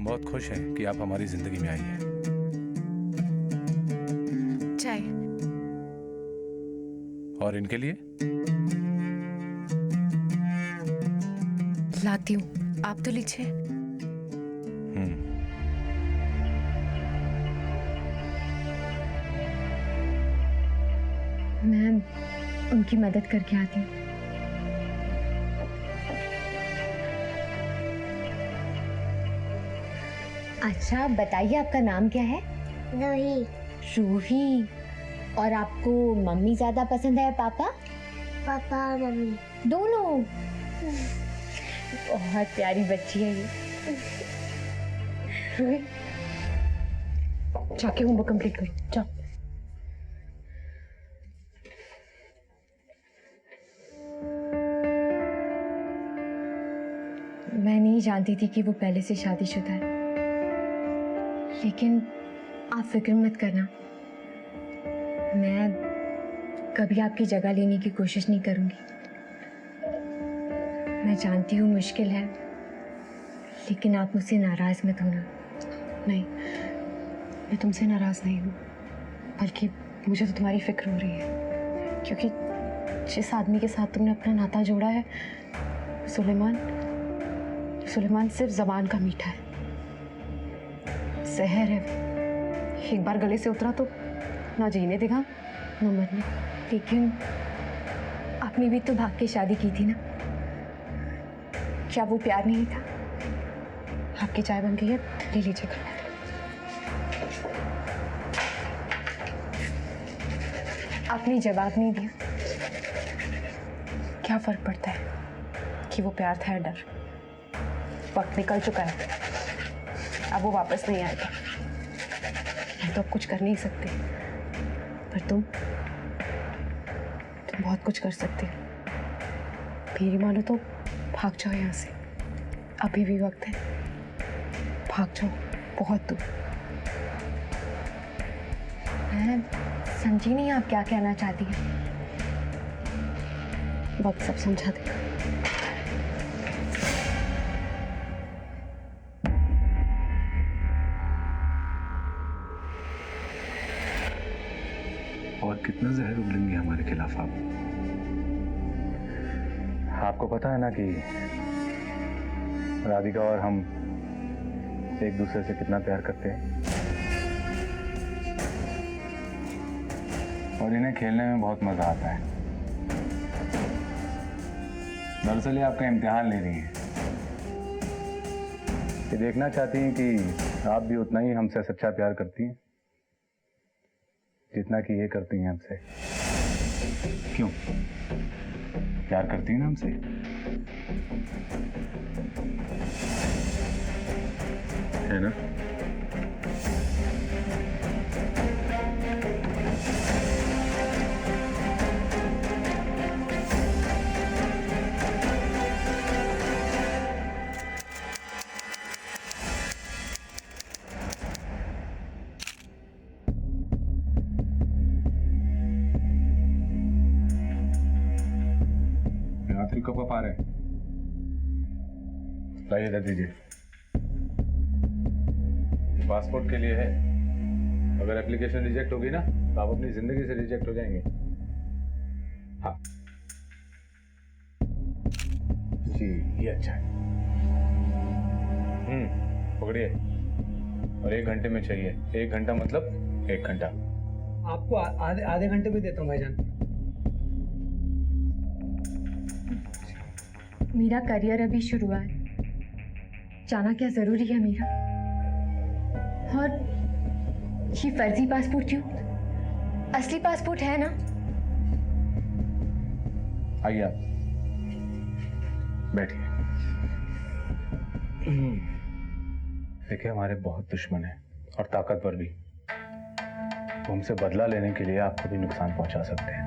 बहुत खुश हैं कि आप हमारी जिंदगी में आई हैं। चाय। और इनके लिए लाती हूँ, आप तो लीजिए। मैं उनकी मदद करके आती हूँ। अच्छा बताइए, आपका नाम क्या है? रूही। रूही। और आपको मम्मी ज्यादा पसंद है पापा? पापा और मम्मी दोनों। बहुत प्यारी बच्ची है ये। रूही, जाके होमवर्क कंप्लीट करो, जाओ। मैं नहीं जानती थी कि वो पहले से शादीशुदा है, लेकिन आप फिक्र मत करना, मैं कभी आपकी जगह लेने की कोशिश नहीं करूंगी। मैं जानती हूँ मुश्किल है, लेकिन आप मुझसे नाराज मत होना। नहीं, मैं तुमसे नाराज नहीं हूँ, बल्कि मुझे तो तुम्हारी फिक्र हो रही है, क्योंकि जिस आदमी के साथ तुमने अपना नाता जोड़ा है, सुलेमान सिर्फ जबान का मीठा है, जहर है। एक बार गले से उतरा तो ना जीने देगा ना मरने। लेकिन आपने भी तो भाग के शादी की थी ना, क्या वो प्यार नहीं था? आपकी चाय बन गई है, ले लीजिएगा। आपने जवाब नहीं दिया। क्या फर्क पड़ता है कि वो प्यार था या डर? वक्त निकल चुका है, अब वो वापस नहीं आएगा। मैं तो अब कुछ कर नहीं सकती, पर तुम बहुत कुछ कर सकती हो। मेरी मानो तो भाग जाओ यहाँ से, अभी भी वक्त है, भाग जाओ बहुत दूर। मैं समझी नहीं आप क्या कहना चाहती हैं। वक्त सब समझा देगा। और कितना जहर उगलेंगे हमारे खिलाफ आप? आपको पता है ना कि राधिका और हम एक दूसरे से कितना प्यार करते हैं, और इन्हें खेलने में बहुत मजा आता है। दरअसल ये आपका इम्तिहान ले रही हैं, ये देखना चाहती हैं कि आप भी उतना ही हमसे सच्चा प्यार करती हैं जितना कि ये करती हैं हमसे। क्यों? प्यार करती हैं ना हमसे? है ना? रात्रि कब आ रहे हैं? लाइए दे दीजिए। पासपोर्ट के लिए है, अगर एप्लीकेशन रिजेक्ट होगी ना तो आप अपनी जिंदगी से रिजेक्ट हो जाएंगे। हाँ जी, ये अच्छा है। पकड़िए, और 1 घंटे में चाहिए। 1 घंटा मतलब 1 घंटा। आपको आधे घंटे में देता हूँ भाईजान। मेरा करियर अभी शुरू हुआ है, जाना क्या जरूरी है मेरा? और ये फर्जी पासपोर्ट क्यों? असली पासपोर्ट है ना? आइए आप बैठिए। देखिए, हमारे बहुत दुश्मन हैं और ताकतवर भी, तो हमसे बदला लेने के लिए आपको भी नुकसान पहुंचा सकते हैं।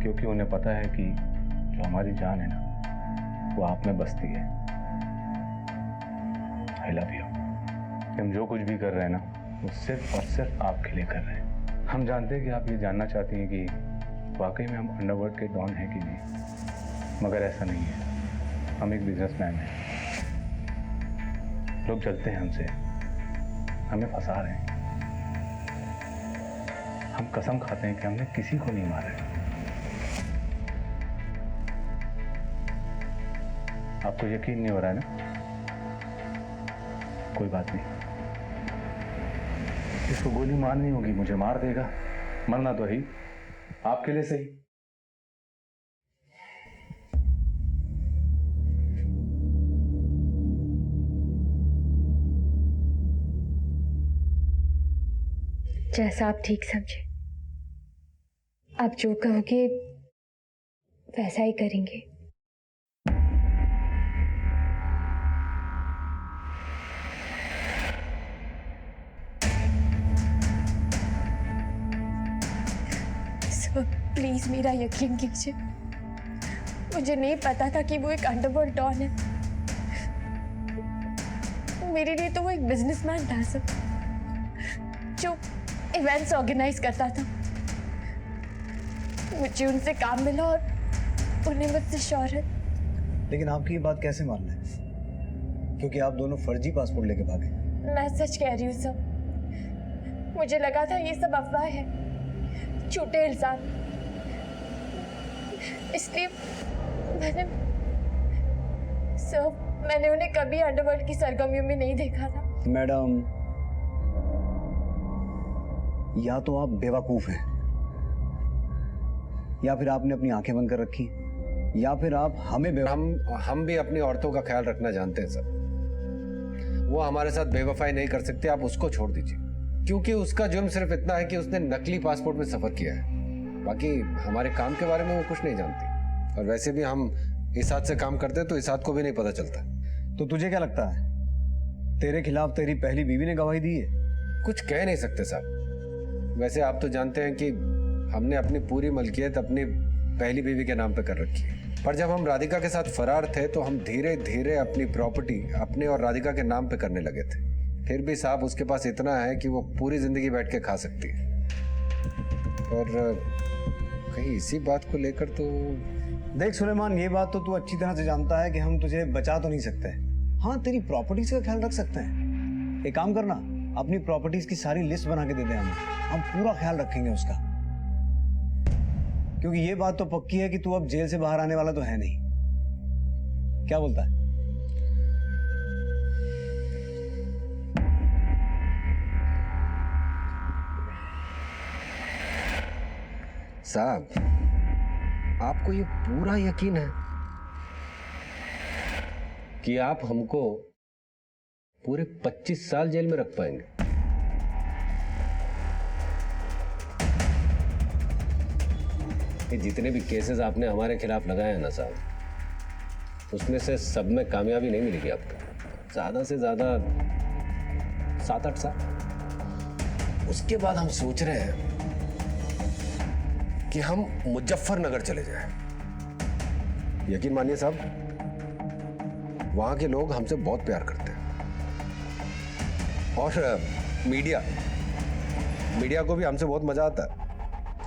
क्योंकि उन्हें पता है कि जो हमारी जान है ना, वो आप में बसती है। I love you. हम जो कुछ भी कर रहे हैं ना, वो सिर्फ और सिर्फ आपके लिए कर रहे हैं। हम जानते हैं कि आप ये जानना चाहती हैं कि वाकई में हम अंडरवर्ल्ड के डॉन हैं कि नहीं, मगर ऐसा नहीं है, हम एक बिजनेसमैन हैं। लोग जलते हैं हमसे, हमें फंसा रहे हैं। हम कसम खाते हैं कि हमने किसी को नहीं मारा है। आपको यकीन नहीं हो रहा है ना? कोई बात नहीं, इसको गोली मारनी होगी, मुझे मार देगा, मरना तो ही आपके लिए सही। जैसा आप ठीक समझे, आप जो कहोगे वैसा ही करेंगे। सर प्लीज मेरा यकीन कीजिए, मुझे नहीं पता था कि वो एक अंडरवर्ल्ड डॉन है। मेरे लिए तो वो एक बिजनेसमैन था सर, जो इवेंट्स ऑर्गेनाइज करता था। मुझे उनसे काम मिला और उन्हें मुझसे शौहरत। लेकिन आपकी ये बात कैसे मान लें, क्योंकि आप दोनों फर्जी पासपोर्ट लेके भागे। मैं सच कह रही हूँ सर, मुझे लगा था ये सब अफवाह है, झूठे इल्जाम, इसलिए मैंने उन्हें कभी अंडरवर्ल्ड की सरगर्मियों में नहीं देखा था। मैडम, या तो आप बेवकूफ हैं, या फिर आपने अपनी आंखें बंद कर रखी, या फिर आप हमें हम भी अपनी औरतों का ख्याल रखना जानते हैं सर। वो हमारे साथ बेवफाई नहीं कर सकते, आप उसको छोड़ दीजिए, क्योंकि उसका जुर्म सिर्फ इतना है कि उसने नकली पासपोर्ट में सफर किया है। बाकी हमारे काम के बारे में वो कुछ नहीं जानती, और वैसे भी हम इस हाथ से काम करते तो इस हाथ को भी नहीं पता चलता। तो तुझे क्या लगता है, तेरे खिलाफ तेरी पहली बीवी ने गवाही दी है? कुछ कह नहीं सकते साहब। वैसे आप तो जानते हैं कि हमने अपनी पूरी मलकियत अपनी पहली बीवी के नाम पे कर रखी है, पर जब हम राधिका के साथ फरार थे तो हम धीरे धीरे अपनी प्रॉपर्टी अपने और राधिका के नाम पे करने लगे थे। फिर भी साहब उसके पास इतना है कि वो पूरी जिंदगी बैठ के खा सकती है। और कहीं इसी बात को लेकर तो देख सुलेमान, ये बात तो तू अच्छी तरह से जानता है कि हम तुझे बचा तो नहीं सकते। हाँ, तेरी प्रॉपर्टीज का ख्याल रख सकते हैं। एक काम करना, अपनी प्रॉपर्टीज की सारी लिस्ट बना के दे दे हमें, हम पूरा ख्याल रखेंगे उसका। क्योंकि ये बात तो पक्की है कि तू अब जेल से बाहर आने वाला तो है नहीं। क्या बोलता है? साहब, आपको ये पूरा यकीन है कि आप हमको पूरे 25 साल जेल में रख पाएंगे? ये जितने भी केसेस आपने हमारे खिलाफ लगाए हैं ना साहब, उसमें से सब में कामयाबी नहीं मिलेगी आपको। ज्यादा से ज्यादा 7-8 साल। उसके बाद हम सोच रहे हैं कि हम मुजफ्फरनगर चले जाएं। यकीन मानिए साहब, वहां के लोग हमसे बहुत प्यार करते हैं, और मीडिया को भी हमसे बहुत मजा आता है।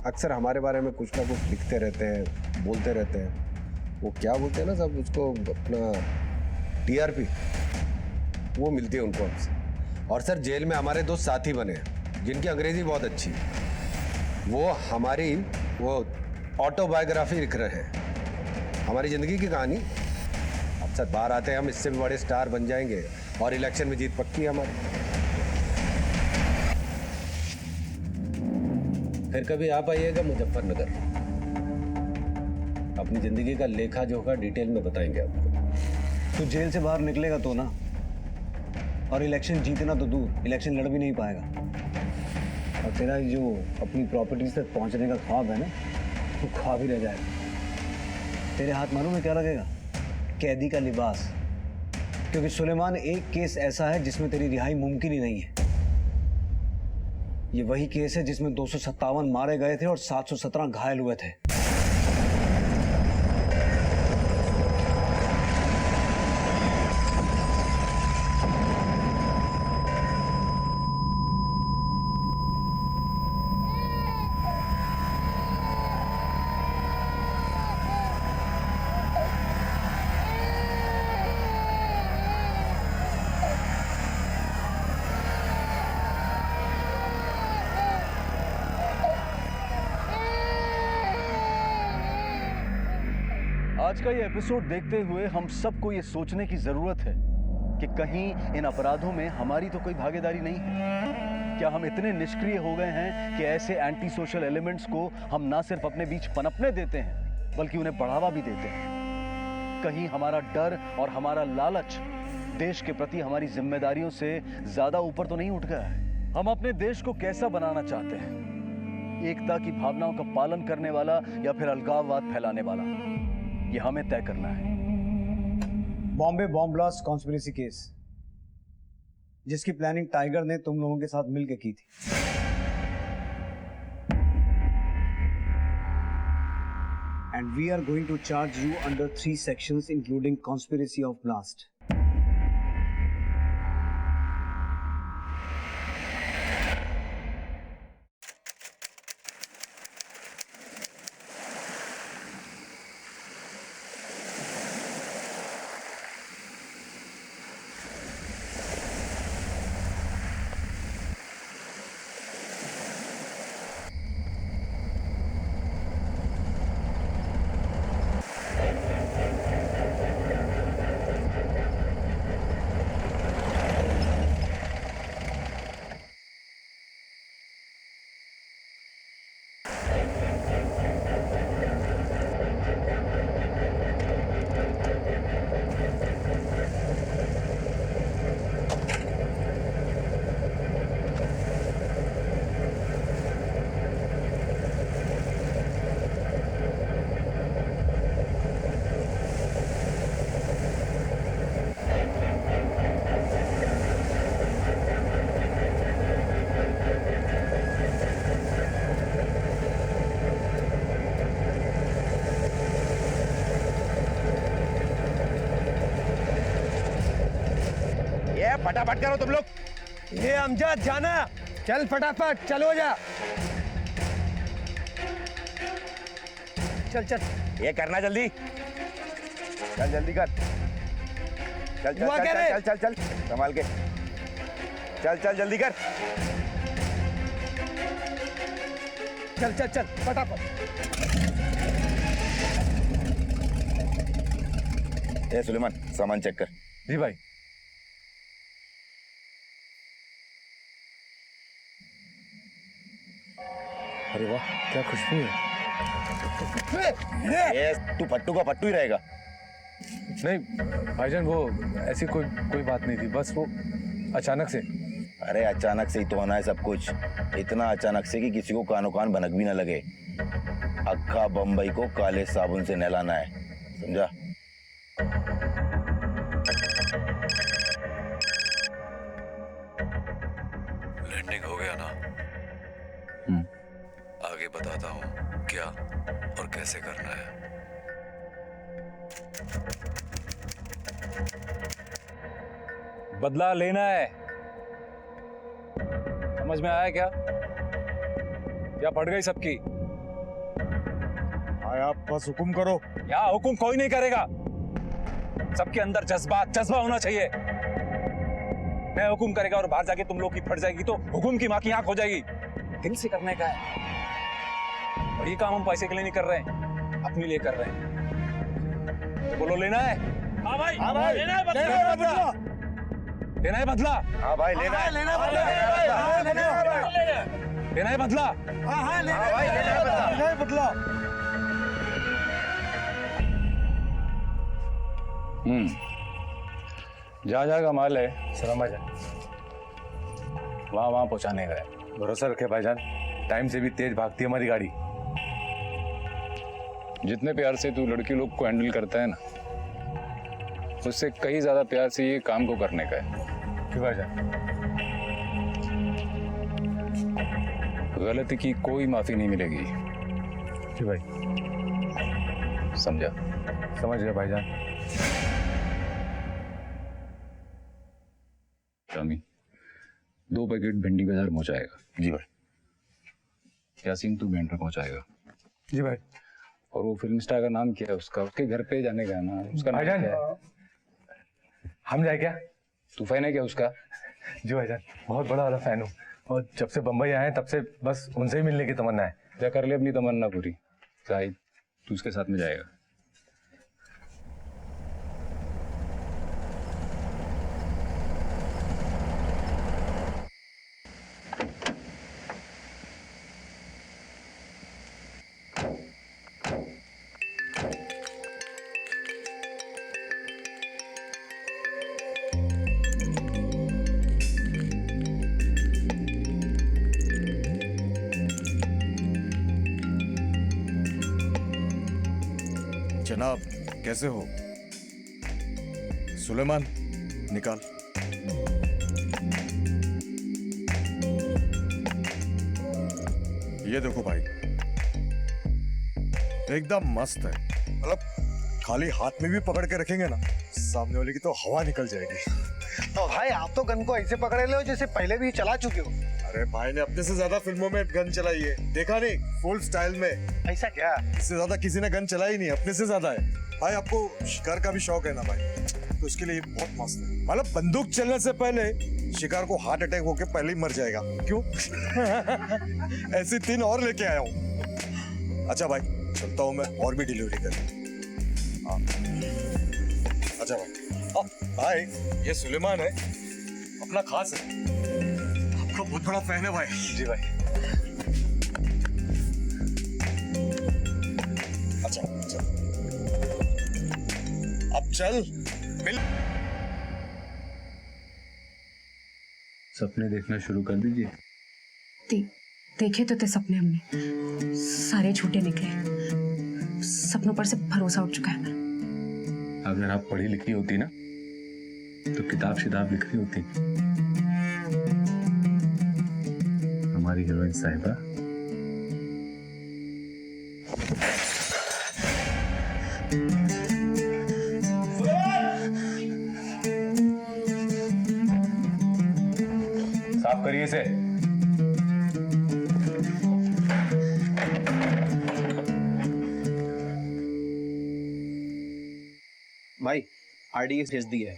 अक्सर हमारे बारे में कुछ ना कुछ लिखते रहते हैं, बोलते रहते हैं। वो क्या बोलते हैं ना साहब, उसको अपना TRP वो मिलती है उनको हमसे। और सर, जेल में हमारे 2 साथी बने हैं जिनकी अंग्रेजी बहुत अच्छी है। वो हमारी ऑटोबायोग्राफी लिख रहे हैं, हमारी जिंदगी की कहानी। अब सर बाहर आते हैं हम, इससे भी बड़े स्टार बन जाएंगे और इलेक्शन में जीत पक्की है हमारी। फिर कभी आप आइएगा मुजफ्फरनगर, अपनी जिंदगी का लेखा जोखा डिटेल में बताएंगे आपको। तू जेल से बाहर निकलेगा तो ना, और इलेक्शन जीतना तो दूर, इलेक्शन लड़ भी नहीं पाएगा। और तेरा जो अपनी प्रॉपर्टीज तक पहुंचने का ख्वाब है ना, वो ख्वाब ही रह जाएगा। तेरे हाथ मालूम है क्या लगेगा? कैदी का लिबास। क्योंकि सुलेमान, एक केस ऐसा है जिसमें तेरी रिहाई मुमकिन ही नहीं है। ये वही केस है जिसमें 257 मारे गए थे और 717 घायल हुए थे। आज का ये एपिसोड देखते हुए हम सबको ये सोचने की जरूरत है कि कहीं इन अपराधों में हमारी तो कोई भागीदारी नहीं है। क्या हम इतने निष्क्रिय हो गए हैं कि ऐसे एंटी सोशल एलिमेंट्स को हम ना सिर्फ अपने बीच पनपने देते हैं बल्कि उन्हें बढ़ावा भी देते हैं? कहीं हमारा डर और हमारा लालच देश के प्रति हमारी जिम्मेदारियों से ज्यादा ऊपर तो नहीं उठ गया है? हम अपने देश को कैसा बनाना चाहते हैं? एकता की भावनाओं का पालन करने वाला या फिर अलगाववाद फैलाने वाला, ये हमें तय करना है। Bombay bomb blast conspiracy case, जिसकी प्लानिंग टाइगर ने तुम लोगों के साथ मिलकर की थी। And we are going to charge you under 3 sections including conspiracy of blast. फटाफट करो तुम लोग। ये अमजद जाना, चल फटाफट, चलो जा। चल चल ये करना जल्दी, चल जल्दी कर। चल चल हुआ चल क्या चल, रे? चल चल चल संभाल के, चल चल जल्दी कर। चल चल चल फटाफट। ए सुलेमान, सामान चेक कर। जी भाई। अरे वाह, क्या खुशबू है। ये तू पट्टू का पट्टू ही रहेगा। नहीं भाईजान, वो ऐसी कोई बात नहीं थी, बस वो अचानक से। अरे अचानक से ही तो होना है सब कुछ, इतना अचानक से कि किसी को कानो कान भनक भी ना लगे। अक्खा बम्बई को काले साबुन से नहलाना है, समझा? लैंडिंग हो गया ना? आगे बताता हूँ क्या और कैसे करना है। बदला लेना है, समझ में आया क्या? या पड़ गई सबकी? आया, बस हुक्म करो। यहाँ हुक्म कोई नहीं करेगा, सबके अंदर जज्बा होना चाहिए। मैं हुक्म करेगा और बाहर जाके तुम लोग की फट जाएगी तो हुक्म की माँ की आंख हो जाएगी। दिल से करने का है, और ये काम हम पैसे के लिए नहीं कर रहे हैं, अपने लिए कर रहे हैं। तो बोलो, लेना है? हाँ भाई, हाँ भाई, लेना है बदला, लेना है बदला। हाँ भाई, लेना है, लेना है बदला, लेना है बदला। हाँ हाँ लेना है बदला। जा माल है, सलाम भाईजान। वहां पहुंचाने का है। भरोसा रखे भाईजान, टाइम से भी तेज भागती है हमारी गाड़ी। जितने प्यार से तू लड़की लोग को हैंडल करता है ना, उससे कहीं ज्यादा प्यार से ये काम को करने का है। क्यों भाईजान? गलती की कोई माफी नहीं मिलेगी। क्यों भाई? समझा? समझ गया भाईजान। शामी, 2 पैकेट भिंडी बाजार पहुंचाएगा। जी भाई। यासीन, तू बैंड पर पहुंचाएगा। जी भाई। और वो फिल्म स्टार का नाम क्या है उसका? उसके घर पे जाने का है ना, उसका नाम भाईजान, क्या है? हम जाए क्या? तू फैन है क्या उसका? जी भाईजान, बहुत बड़ा वाला फैन हूँ, और जब से बम्बई आए तब से बस उनसे ही मिलने की तमन्ना है। क्या कर ले अपनी तमन्ना पूरी। शाहिद, तू उसके साथ में जाएगा। जनाब, कैसे हो? सुलेमान, निकाल। ये देखो भाई, एकदम मस्त है। मतलब खाली हाथ में भी पकड़ के रखेंगे ना, सामने वाले की तो हवा निकल जाएगी। तो भाई आप तो गन को ऐसे पकड़े ले हो जैसे पहले भी चला चुके हो। अरे भाई ने अपने से ज्यादा फिल्मों में गन चलाई है, देखा नहीं? फुल स्टाइल में। ऐसा क्या? इससे ज्यादा किसी ने गन चलाई नहीं, अपने से ज्यादा है। भाई आपको शिकार का भी शौक है ना भाई, तो उसके लिए बहुत मस्त है। मतलब बंदूक चलने से पहले शिकार को हार्ट अटैक होके पहले ही मर जाएगा। क्यों? ऐसी 3 और लेके आया हूँ। अच्छा भाई, चलता हूँ मैं, और भी डिलीवरी कर। हाँ। अच्छा भाई, ये सुलेमान है, अपना खास है, आपका बहुत बड़ा फैन है भाई। जी भाई। अच्छा, अब चल मिल। सपने देखना शुरू कर दीजिए। देखे तो थे सपने हमने, सारे झूठे निकले। सपनों पर से भरोसा उठ चुका है। अगर आप पढ़ी लिखी होती ना, तो किताब शिताब लिख रही होती। हमारी हीरोइन साहिबा साफ करिए इसे। भाई आरडीएक्स भेज दिया है।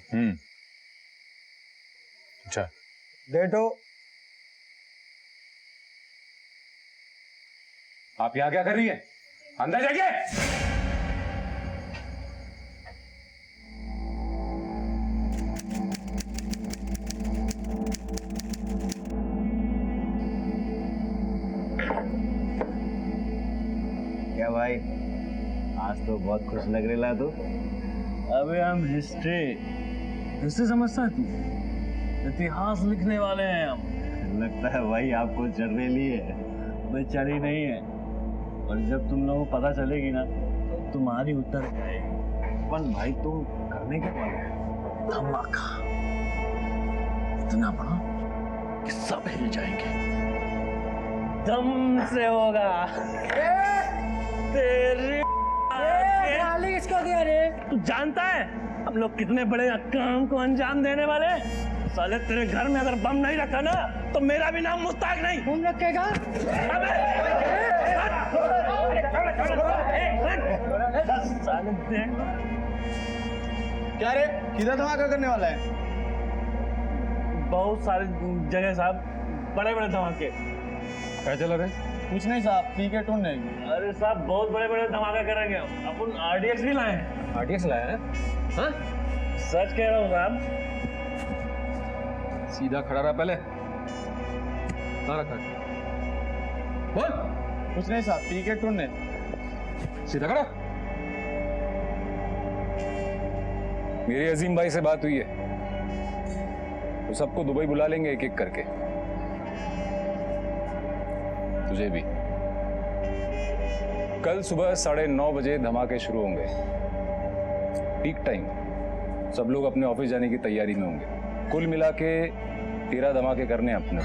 अच्छा, डेटो आप यहाँ क्या कर रही है? अंदर जाइए। क्या भाई, आज तो बहुत खुश लग रहा तू। अबे हम हिस्ट्री समझता है तू? इतिहास लिखने वाले हैं हम। लगता है भाई आपको चढ़ेली है। भाई चढ़ी नहीं है, और जब तुम लोगों को पता चलेगी ना, तो तुम्हारी उतर जाएगी। अपन भाई तुम करने के वाले हैं धमाका इतना बड़ा कि सब हिल जाएंगे। दम से होगा। तेरी गाली किसको दिया रे? तू जानता है हम लोग कितने बड़े काम को अंजाम देने वाले हैं? साले तेरे घर में अगर बम नहीं रखा ना, तो मेरा भी नाम मुस्ताक नहीं। बम रखेगा? अबे साले देख क्या रे, किधर धमाका करने वाला है? बहुत सारी जगह साहब, बड़े बड़े धमाके। क्या चला रहे? कुछ नहीं साहब, पीके टून नहीं। अरे साहब बहुत बड़े बड़े धमाके करेंगे। अपन आरडीएक्स भी लाए हैं। आरडीएक्स लाया है? हाँ सच कह रहा हूँ साहब। सीधा खड़ा रहा पहले। रखा बोल। कुछ नहीं साहब, पीके टून नहीं। सीधा खड़ा। मेरी अजीम भाई से बात हुई है, तो सबको दुबई बुला लेंगे एक एक करके, तुझे भी। कल सुबह 9:30 बजे धमाके शुरू होंगे, पीक टाइम। सब लोग अपने ऑफिस जाने की तैयारी में होंगे। कुल मिला के 13 धमाके करने अपने।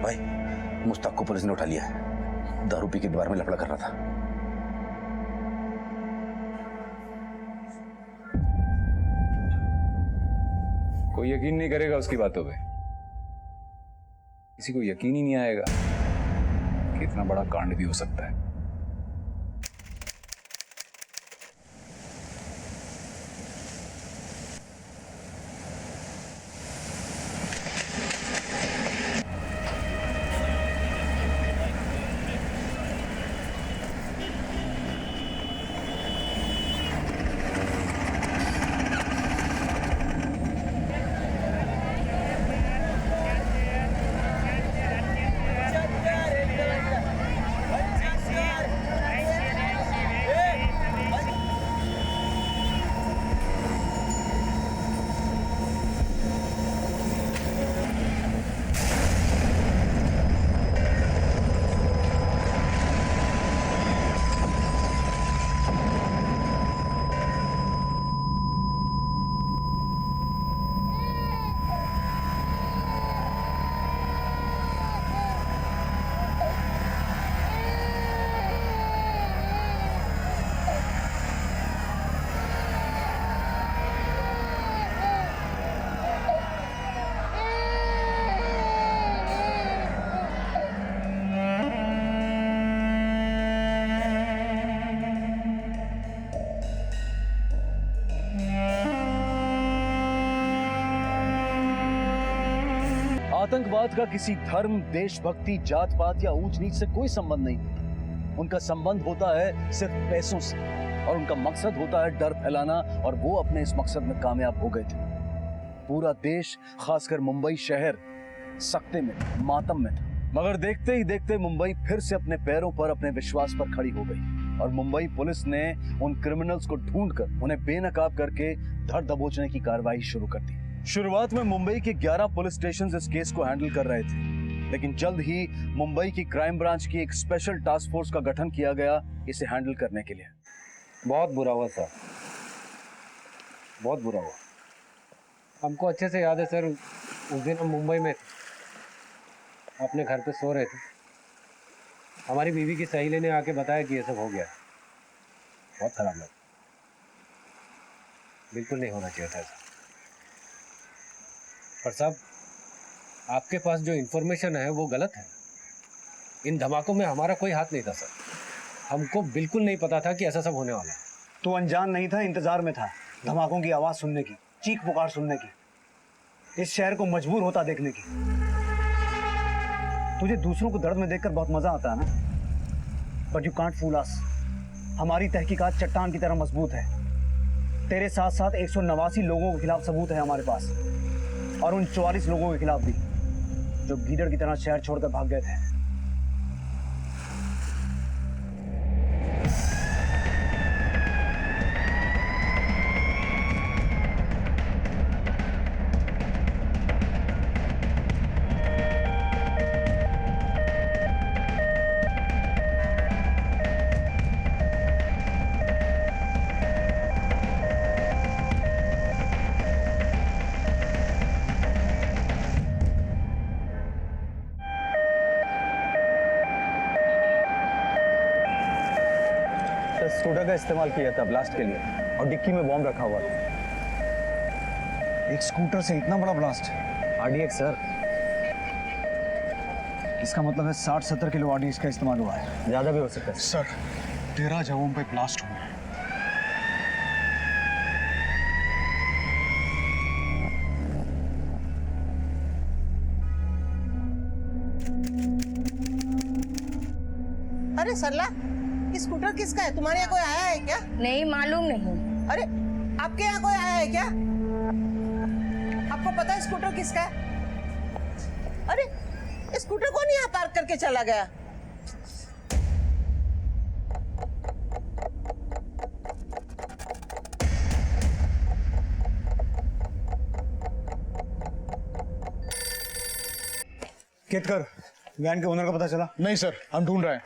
भाई मुस्ताक को पुलिस ने उठा लिया है, दारू पी के दीवार में लफड़ा कर रहा था। कोई यकीन नहीं करेगा उसकी बातों पे। किसी को यकीन ही नहीं आएगा कि इतना बड़ा कांड भी हो सकता है। आतंकवाद का किसी धर्म, देशभक्ति, जात पात या ऊंच नीच से कोई संबंध नहीं। उनका संबंध होता है सिर्फ पैसों से, और उनका मकसद होता है डर फैलाना, और वो अपने इस मकसद में कामयाब हो गए थे। पूरा देश, खासकर मुंबई शहर, सख्ते में, मातम में था। मगर देखते ही देखते मुंबई फिर से अपने पैरों पर, अपने विश्वास पर खड़ी हो गई, और मुंबई पुलिस ने उन क्रिमिनल्स को ढूंढकर उन्हें बेनकाब करके धर दबोचने की कार्रवाई शुरू कर दी। शुरुआत में मुंबई के 11 पुलिस स्टेशन इस केस को हैंडल कर रहे थे, लेकिन जल्द ही मुंबई की क्राइम ब्रांच की एक स्पेशल टास्क फोर्स का गठन किया गया इसे हैंडल करने के लिए। बहुत बुरा हुआ सर, बहुत बुरा हुआ। हमको अच्छे से याद है सर, उस दिन हम मुंबई में थे, अपने घर पे सो रहे थे। हमारी बीवी की सहेली ने आके बताया कि ये सब हो गया। बहुत खराब लगा, बिल्कुल नहीं होना चाहिए था ऐसा। पर साहब, आपके पास जो इन्फॉर्मेशन है वो गलत है। इन धमाकों में हमारा कोई हाथ नहीं था सर। हमको बिल्कुल नहीं पता था कि ऐसा सब होने वाला है। तू अनजान नहीं था, इंतजार में था धमाकों की आवाज सुनने की, चीख पुकार सुनने की, इस शहर को मजबूर होता देखने की। तुझे दूसरों को दर्द में देखकर बहुत मजा आता है ना, बट यू कांट फूल अस। हमारी तहकीकात चट्टान की तरह मजबूत है। तेरे साथ साथ 189 लोगों के खिलाफ सबूत है हमारे पास, और उन 44 लोगों के खिलाफ भी जो गीदड़ की तरह शहर छोड़कर भाग गए थे। स्कूटर का इस्तेमाल किया था ब्लास्ट के लिए, और डिक्की में बॉम्ब रखा हुआ था। एक स्कूटर से इतना बड़ा ब्लास्ट। आरडीएक्स सर, इसका मतलब है 60-70 किलो आरडीएक्स का इस्तेमाल हुआ है। ज्यादा भी हो सकता है सर। 13 जगहों पे ब्लास्ट हुए हैं। अरे सरला, स्कूटर किसका है? तुम्हारे यहाँ कोई आया है क्या? नहीं मालूम नहीं। अरे आपके यहाँ कोई आया है क्या? आपको पता है स्कूटर किसका है? अरे स्कूटर कौन यहाँ पार्क करके चला गया? केतकर, वैन के ओनर का पता चला? नहीं सर, हम ढूंढ रहे हैं।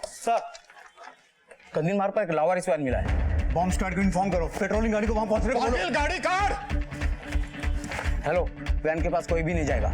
सर, कंदील मार्ग पर एक लावारिस वैन मिला है। बॉम्ब स्क्वाड को इन्फॉर्म करो, पेट्रोलिंग गाड़ी को वहां पहुंचने को बोलो। गाड़ी कार। हेलो, वैन के पास कोई भी नहीं जाएगा।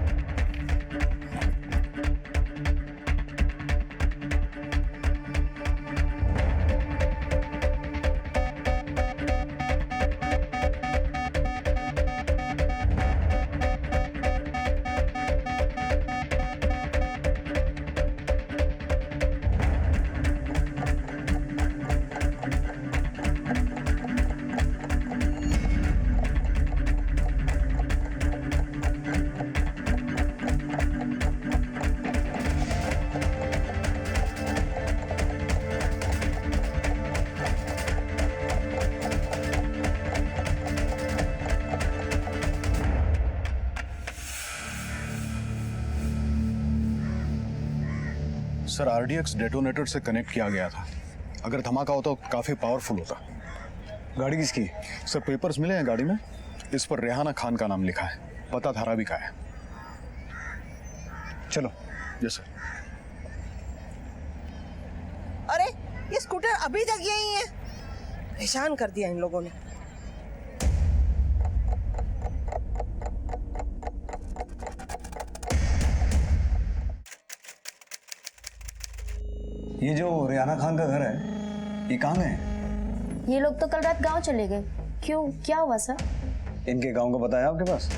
सर, आरडीएक्स डेटोनेटर से कनेक्ट किया गया था। अगर धमाका होता तो काफी पावरफुल होता। गाड़ी किसकी? सर, पेपर्स मिले हैं गाड़ी में, इस पर रेहाना खान का नाम लिखा है, पता धारावी का है। चलो। Yes sir. अरे ये स्कूटर अभी तक यही है, परेशान कर दिया इन लोगों ने। ये जो रेहाना खान का घर है, ये कहाँ है? ये लोग तो कल रात गांव चले गए। क्यों, क्या हुआ सर? इनके गांव का पता है आपके पास?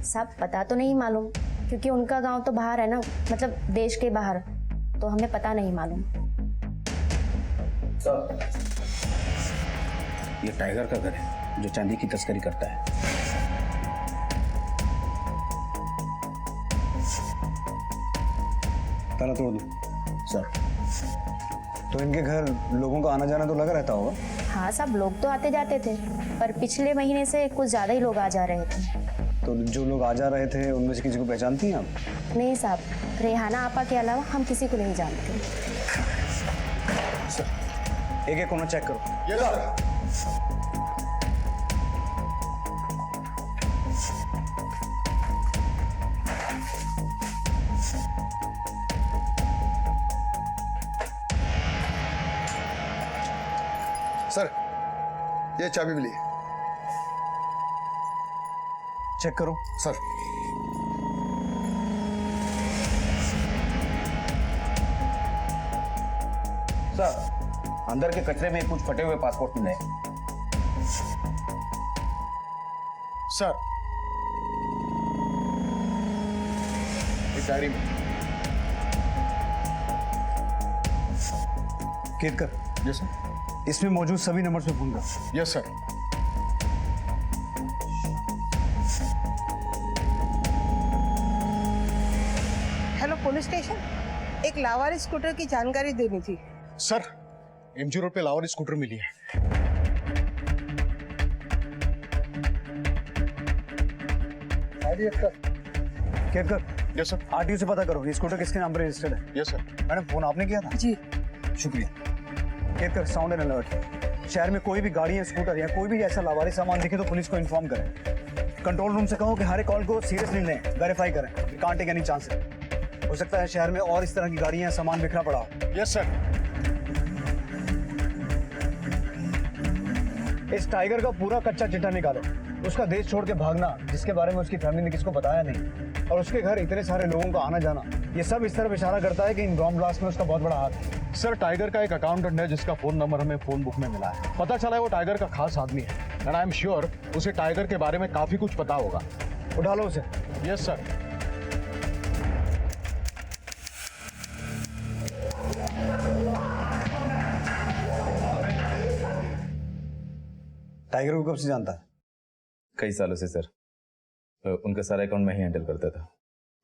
सब पता तो नहीं मालूम, क्योंकि उनका गांव तो बाहर है ना, मतलब देश के बाहर, तो हमें पता नहीं मालूम। ये टाइगर का घर है जो चांदी की तस्करी करता है। ताला तोड़ दो। सर। तो इनके घर लोगों का आना जाना तो लगा रहता होगा? हाँ साहब, लोग तो आते जाते थे, पर पिछले महीने से कुछ ज़्यादा ही लोग आ जा रहे थे। तो जो लोग आ जा रहे थे उनमें से किसी को पहचानती हैं आप? नहीं साहब, रेहाना आपा के अलावा हम किसी को नहीं जानते। एक एक कोना चेक करो। ये सर। सर, ये चाबी मिली। चेक करो। सर। सर, अंदर के कचरे में कुछ फटे हुए पासपोर्ट मिले। सर, एक डायरी में। केतकर। Yes sir. इसमें मौजूद सभी नंबर पे फोन कर। Yes sir. Hello police station, एक लावारिस स्कूटर की जानकारी देनी थी। सर, एमजी रोड पे लाहौर स्कूटर मिली है। केतकर। Yes sir. आरटीओ से पता करो ये स्कूटर किसके नाम पर रजिस्टर्ड है। Yes sir. मैडम, फोन आपने किया था? जी। शुक्रिया। Ketkar, sound and alert. शहर में कोई भी गाड़ी या स्कूटर या कोई भी ऐसा लावारिस सामान दिखे तो पुलिस को इन्फॉर्म करें। कंट्रोल रूम से कहो कि हर एक कॉल को सीरियसली लें, वेरीफाई करें। Can't take any chances. हो सकता है शहर में और इस तरह की गाड़ियां या सामान बिखरा पड़ा हो। Yes sir. इस टाइगर का पूरा कच्चा चिट्ठा निकालो। उसका देश छोड़ के भागना, जिसके बारे में उसकी फैमिली ने किसको बताया नहीं, और उसके घर इतने सारे लोगों का आना जाना, ये सब इस तरफ इशारा करता है कि इन बॉम्ब ब्लास्ट में उसका बहुत बड़ा हाथ है। सर, टाइगर का एक अकाउंटेंट है जिसका फोन नंबर हमें फोन बुक में मिला है। पता चला है वो टाइगर का खास आदमी है एंड आई एम श्योर उसे टाइगर के बारे में काफी कुछ पता होगा। उठा लो उसे। Yes sir. टाइगर को कब से जानता है? कई सालों से सर। उनका सारा अकाउंट मैं ही हैंडल करता था।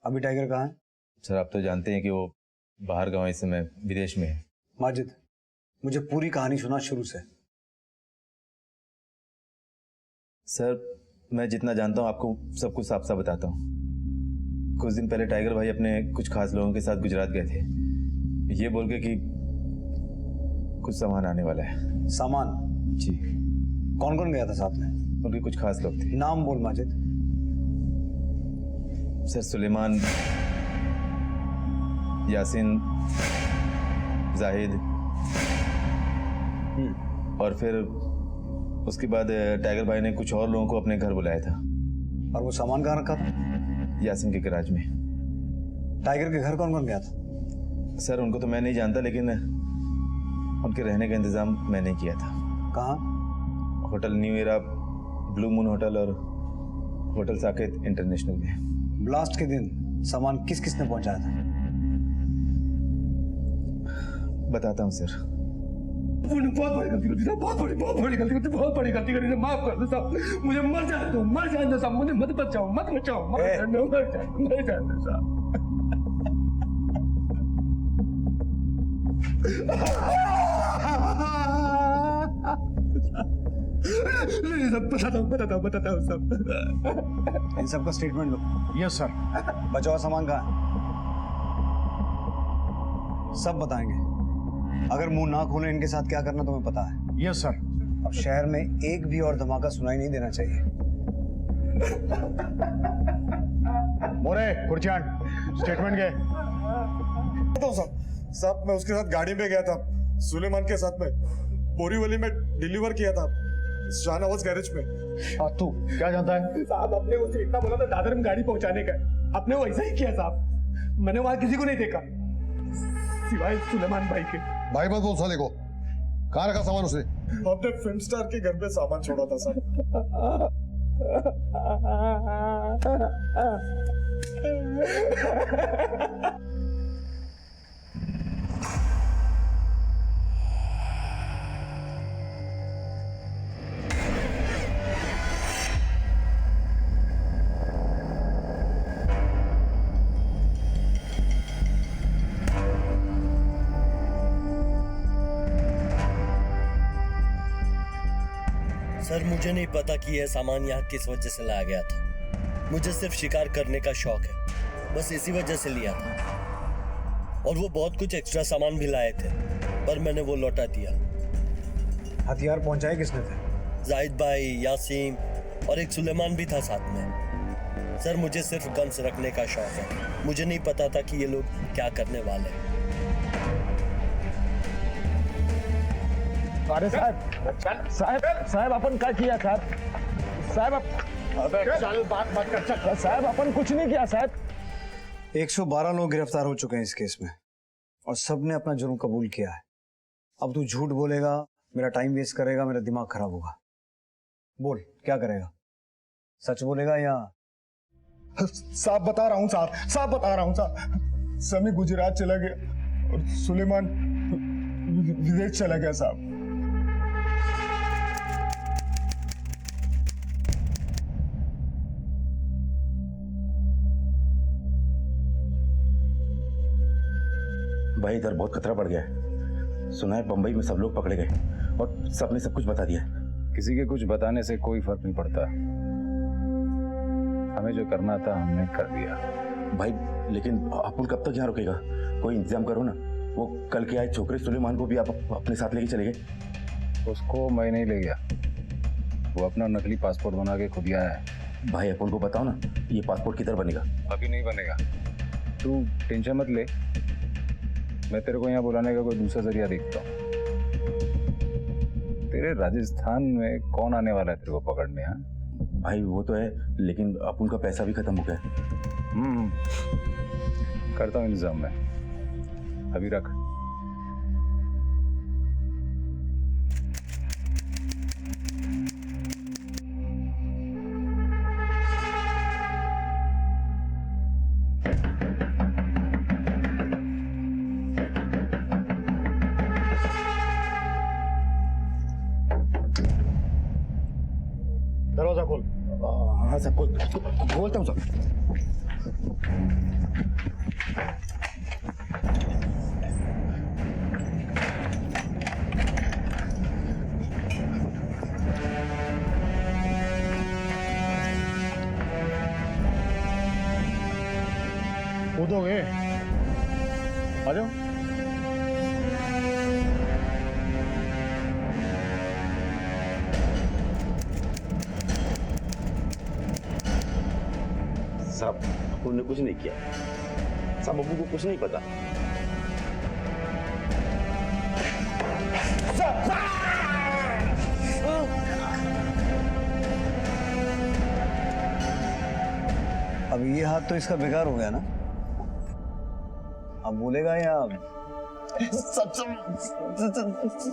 अभी टाइगर कहाँ है? सर, आप तो जानते हैं कि वो बाहर गांव इस समय विदेश में है। माजिद, मुझे पूरी कहानी सुना शुरू से। सर, मैं जितना जानता हूँ आपको सब कुछ साफ साफ बताता हूँ। कुछ दिन पहले टाइगर भाई अपने कुछ खास लोगों के साथ गुजरात गए थे, ये बोल के कि कुछ सामान आने वाला है। सामान? जी। कौन कौन गया था साथ में? उनके कुछ खास लोग थे। नाम बोल माजिद। सर, सुलेमान, यासीन, जाहिद, और फिर उसके बाद टाइगर भाई ने कुछ और लोगों को अपने घर बुलाया था। और वो सामान कहाँ रखा था? यासीन के गैराज में। टाइगर के घर कौन कौन गया था? सर, उनको तो मैं नहीं जानता, लेकिन उनके रहने का इंतजाम मैंने किया था। कहाँ? Hotel new era, blue moon hotel और होटल साकेत इंटरनेशनल में। ब्लास्ट के दिन सामान किस किस ने पहुंचाया था? बताता हूँ सर। बहुत बड़ी गलती कर दी साहब, बहुत बड़ी गलती कर दी, बहुत बड़ी गलती कर दी। माफ कर दो साहब, मुझे मर जाने दो साहब, मुझे मत बचाओ, मत बचाओ, मर जाने दो साहब। नहीं सब बताता हूँ सब। इन सबका स्टेटमेंट लो। Yes sir. बचा हुआ सामान कहाँ है? सब बताएंगे। अगर मुंह ना खोले इनके साथ क्या करना तुम्हें पता है। Yes sir. अब शहर में एक भी और धमाका सुनाई नहीं देना चाहिए। मोरे, कुर्चान, स्टेटमेंट के। साहब, मैं उसके साथ गाड़ी में गया था, सुलेमान के साथ में बोरीवली में डिलीवर किया था, शाहनवाज गैरेज में। तू क्या जानता है? साहब, आपने उसे इतना बोला था दादर में गाड़ी पहुंचाने का, आपने वो ऐसा ही किया साहब। मैंने वहां किसी को नहीं देखा सिवाय सुलेमान भाई के। भाई मत बोल साले को। कहाँ रखा सामान उसने? अपने फिल्म स्टार के घर पे सामान छोड़ा था साहब। सर मुझे नहीं पता कि यह सामान यहाँ किस वजह से लाया गया था। मुझे सिर्फ शिकार करने का शौक है, बस इसी वजह से लिया था। और वो बहुत कुछ एक्स्ट्रा सामान भी लाए थे, पर मैंने वो लौटा दिया। हथियार पहुंचाए किसने थे? जाहिद भाई, यासीम और एक सुलेमान भी था साथ में। सर मुझे सिर्फ गन्स रखने का शौक है, मुझे नहीं पता था कि ये लोग क्या करने वाले हैं। अरे साहब अपन क्या किया साहब? चल बात मत कर। साहब अपन कुछ नहीं किया साहब। 112 लोग गिरफ्तार हो चुके हैं इस केस में और सबने अपना जुर्म कबूल किया है। अब तू झूठ बोलेगा, मेरा टाइम वेस्ट करेगा, मेरा दिमाग खराब होगा। बोल क्या करेगा? सच बोलेगा या? साहब बता रहा हूँ साहब बता रहा हूँ साहब। समी गुजरात चला गया और सुलेमान विदेश चला गया साहब। भाई इधर बहुत खतरा बढ़ गया है। सुना है बंबई में सब लोग पकड़े गए और सबने सब कुछ बता दिया। किसी के कुछ बताने से कोई फर्क नहीं पड़ता। हमें जो करना था हमने कर दिया। भाई लेकिन अपन कब तक यहाँ रुकेगा? कोई इंतजाम करो ना। वो कल के आए छोकरे सुलेमान को भी आप अपने साथ लेके चले गए। उसको मैं नहीं ले गया, वो अपना नकली पासपोर्ट बना के खुद ही आया है। भाई अपन को बताओ ना, ये पासपोर्ट किधर बनेगा? अभी नहीं बनेगा, तू टेंशन मत ले। मैं तेरे को यहाँ बुलाने का कोई दूसरा जरिया देखता हूँ। तेरे राजस्थान में कौन आने वाला है तेरे को पकड़ने? हाँ भाई वो तो है, लेकिन अपन का पैसा भी खत्म हो गया। करता हूँ इंतजाम मैं, अभी रख। दरवाजा खोल। हाँ सर बोलता हूँ सर। कूदोगे? आ जाओ। साहब उन्होंने कुछ नहीं किया। साहब अबू को कुछ नहीं पता। अब ये हाथ तो इसका बेकार हो गया ना। अब बोलेगा या?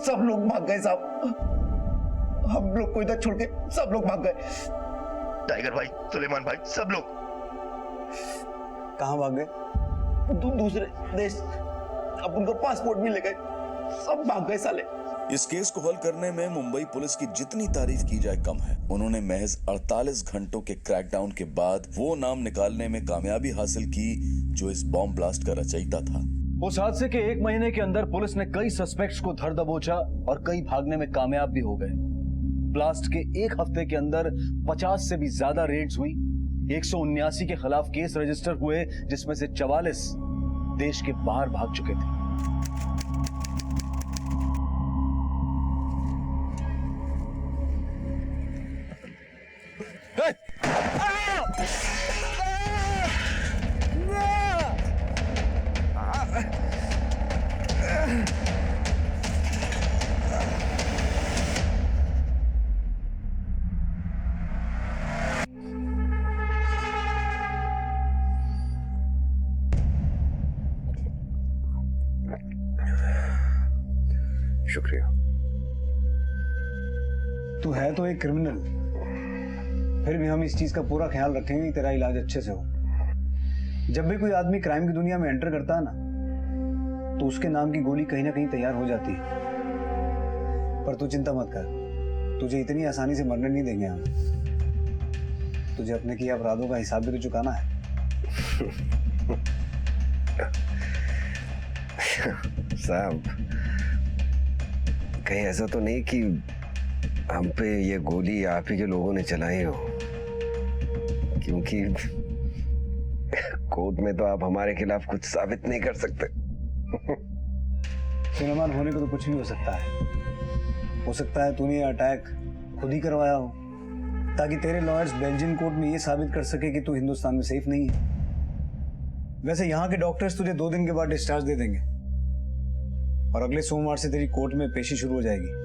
सब लोग भाग गए साहब। हम लोग को इधर छोड़ के सब लोग भाग गए। टाइगर भाई, सुलेमान भाई, सब लोग। कहाँ भाग गए? दूसरे देश। अब उनका पासपोर्ट भी ले गए, सब भाग गए साले। इस केस को हल करने में मुंबई पुलिस की जितनी तारीफ की जाए कम है। उन्होंने महज 48 घंटों के क्रैकडाउन के बाद वो नाम निकालने में कामयाबी हासिल की जो इस बॉम्ब ब्लास्ट का रचयिता था। उस हादसे के 1 महीने के अंदर पुलिस ने कई सस्पेक्ट्स को धर दबोचा और कई भागने में कामयाब भी हो गए। ब्लास्ट के 1 हफ्ते के अंदर 50 से भी ज्यादा रेड्स हुई। 179 के खिलाफ केस रजिस्टर हुए, जिसमें से 44 देश के बाहर भाग चुके थे। शुक्रिया। तू है तो एक क्रिमिनल, फिर भी हम इस चीज का पूरा ख्याल रखेंगे कि तेरा इलाज अच्छे से हो। जब भी कोई आदमी क्राइम की दुनिया में एंटर करता है ना, तो उसके नाम की गोली कहीं ना कहीं तैयार हो जाती है। पर तू चिंता मत कर, तुझे इतनी आसानी से मरने नहीं देंगे हम। तुझे अपने किए अपराधों का हिसाब भी तो चुकाना है। साहब कहीं ऐसा तो नहीं कि हम पे ये गोली आप ही के लोगों ने चलाई हो, क्योंकि कोर्ट में तो आप हमारे खिलाफ कुछ साबित नहीं कर सकते। सुलेमान, होने को तो कुछ भी हो सकता है। हो सकता है तूने ये अटैक खुद ही करवाया हो ताकि तेरे लॉयर्स बेल्जियन कोर्ट में ये साबित कर सके कि तू हिंदुस्तान में सेफ नहीं है। वैसे यहाँ के डॉक्टर्स तुझे 2 दिन के बाद डिस्चार्ज दे देंगे और अगले सोमवार से तेरी कोर्ट में पेशी शुरू हो जाएगी।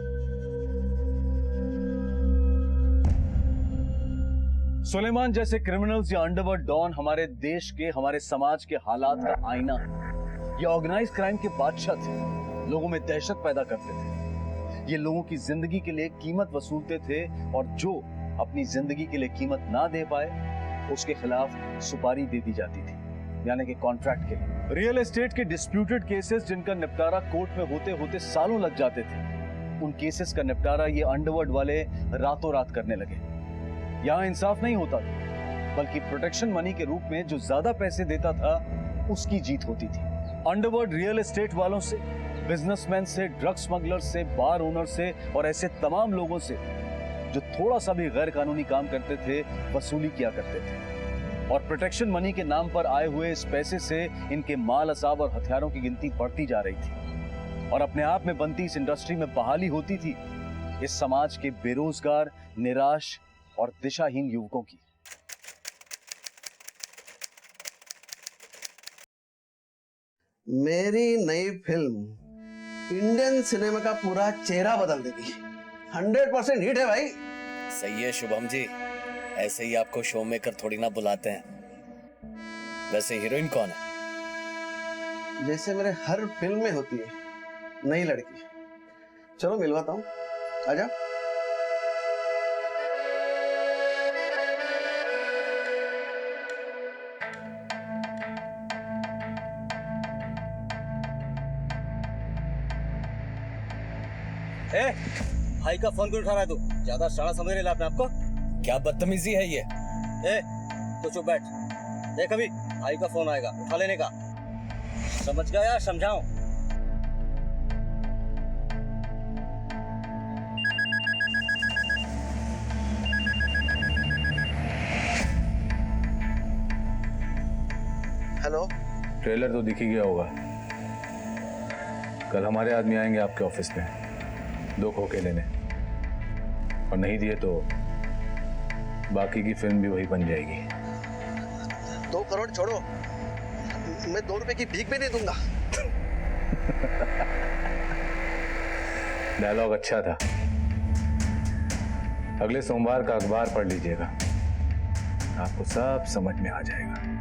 सुलेमान जैसे क्रिमिनल्स या अंडरवर्ल्ड डॉन हमारे देश के, हमारे समाज के हालात का आईना है। ये ऑर्गेनाइज क्राइम के बादशाह थे, लोगों में दहशत पैदा करते थे। ये लोगों की जिंदगी के लिए कीमत वसूलते थे और जो अपनी जिंदगी के लिए कीमत ना दे पाए उसके खिलाफ सुपारी दे दी जाती थी, यानी कि कॉन्ट्रैक्ट के लिए। रियल एस्टेट के डिस्प्यूटेड केसेस जिनका निपटारा कोर्ट में होते होते सालों लग जाते थे, उन केसेस का निपटारा ये अंडरवर्ल्ड वाले रातों रात करने लगे। यहाँ इंसाफ नहीं होता था, बल्कि प्रोटेक्शन मनी के रूप में जो ज्यादा पैसे देता था उसकी जीत होती थी। अंडरवर्ल्ड रियल एस्टेट वालों से, बिजनेसमैन से, ड्रग स्मगलर से, बार ओनर से और ऐसे तमाम लोगों से जो थोड़ा सा भी गैर कानूनी काम करते थे वसूली किया करते थे। और प्रोटेक्शन मनी के नाम पर आए हुए इस पैसे से इनके माल असाब और हथियारों की गिनती बढ़ती जा रही थी और अपने आप में बनती इस इंडस्ट्री में बहाली होती थी इस समाज के बेरोजगार, निराश और दिशाहीन युवकों की। मेरी नई फिल्म इंडियन सिनेमा का पूरा चेहरा बदल देगी। 100% हिट है भाई। सही है शुभम जी, ऐसे ही आपको शो मेकर थोड़ी ना बुलाते हैं। वैसे हीरोइन कौन है? जैसे मेरे हर फिल्म में होती है, नई लड़की। चलो मिलवाता हूँ, आजा। ए, भाई का फोन क्यों उठा रहा है तू? ज्यादा सारा समझ रहे अपने आपको? क्या बदतमीजी है ये? ए, तो चुप बैठ। देख अभी भाई का फोन आएगा, उठा लेने का। समझ गया यार, समझाओ। हेलो। ट्रेलर तो दिख ही गया होगा। कल हमारे आदमी आएंगे आपके ऑफिस में 2 खोखे लेने, और नहीं दिए तो बाकी की फिल्म भी वही बन जाएगी। 2 करोड़ छोड़ो, मैं 2 रुपए की भीख भी नहीं दूंगा। डायलॉग अच्छा था। अगले सोमवार का अखबार पढ़ लीजिएगा, आपको सब समझ में आ जाएगा।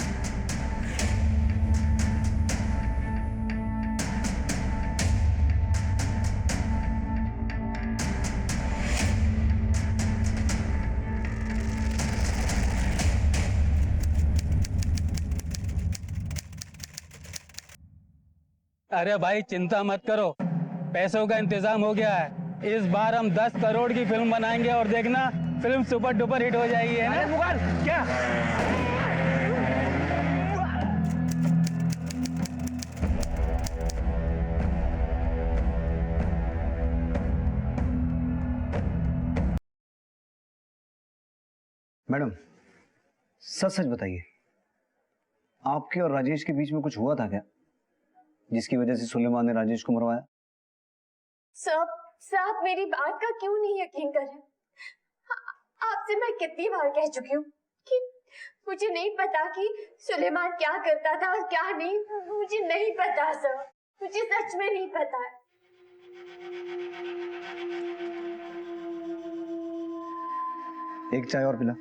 अरे भाई चिंता मत करो, पैसों का इंतजाम हो गया है। इस बार हम 10 करोड़ की फिल्म बनाएंगे और देखना फिल्म सुपर डुपर हिट हो जाएगी, है ना? मुगल क्या? मैडम, सच सच बताइए, आपके और राजेश के बीच में कुछ हुआ था क्या, जिसकी वजह से सुलेमान ने राजेश को मरवाया? सर आप मेरी बात का क्यों नहीं यकीन कर रहे? आपसे मैं कितनी बार कह चुकी हूँ कि मुझे नहीं पता कि सुलेमान क्या करता था और क्या नहीं। मुझे नहीं पता सर, मुझे सच में नहीं पता है। एक चाय और पिला।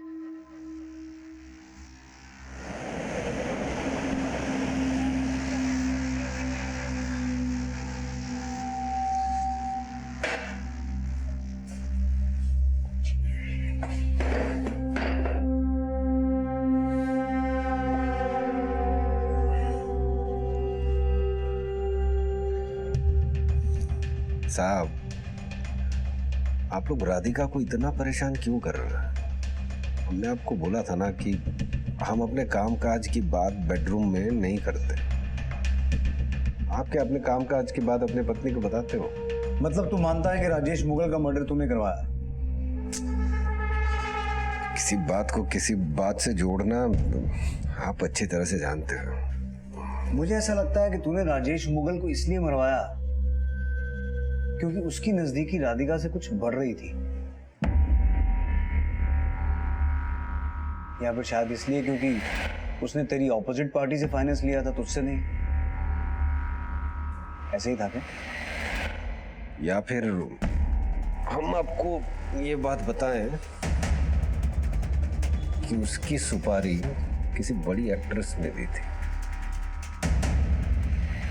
साहब, आप लोग राधिका को इतना परेशान क्यों कर रहे हैं? हमने आपको बोला था ना कि हम अपने कामकाज की बात बेडरूम में नहीं करते। आप क्या अपने कामकाज की बात अपने पत्नी को बताते हो? मतलब तू मानता है कि राजेश मुगल का मर्डर तूने करवाया? किसी बात को किसी बात से जोड़ना आप अच्छी तरह से जानते हो। मुझे ऐसा लगता है कि तूने राजेश मुगल को इसलिए मरवाया क्योंकि उसकी नजदीकी राधिका से कुछ बढ़ रही थी, या फिर शायद इसलिए क्योंकि उसने तेरी ऑपोजिट पार्टी से फाइनेंस लिया था, तुझसे नहीं। ऐसे ही था क्या? या फिर हम आपको ये बात बताएं कि उसकी सुपारी किसी बड़ी एक्ट्रेस ने दी थी,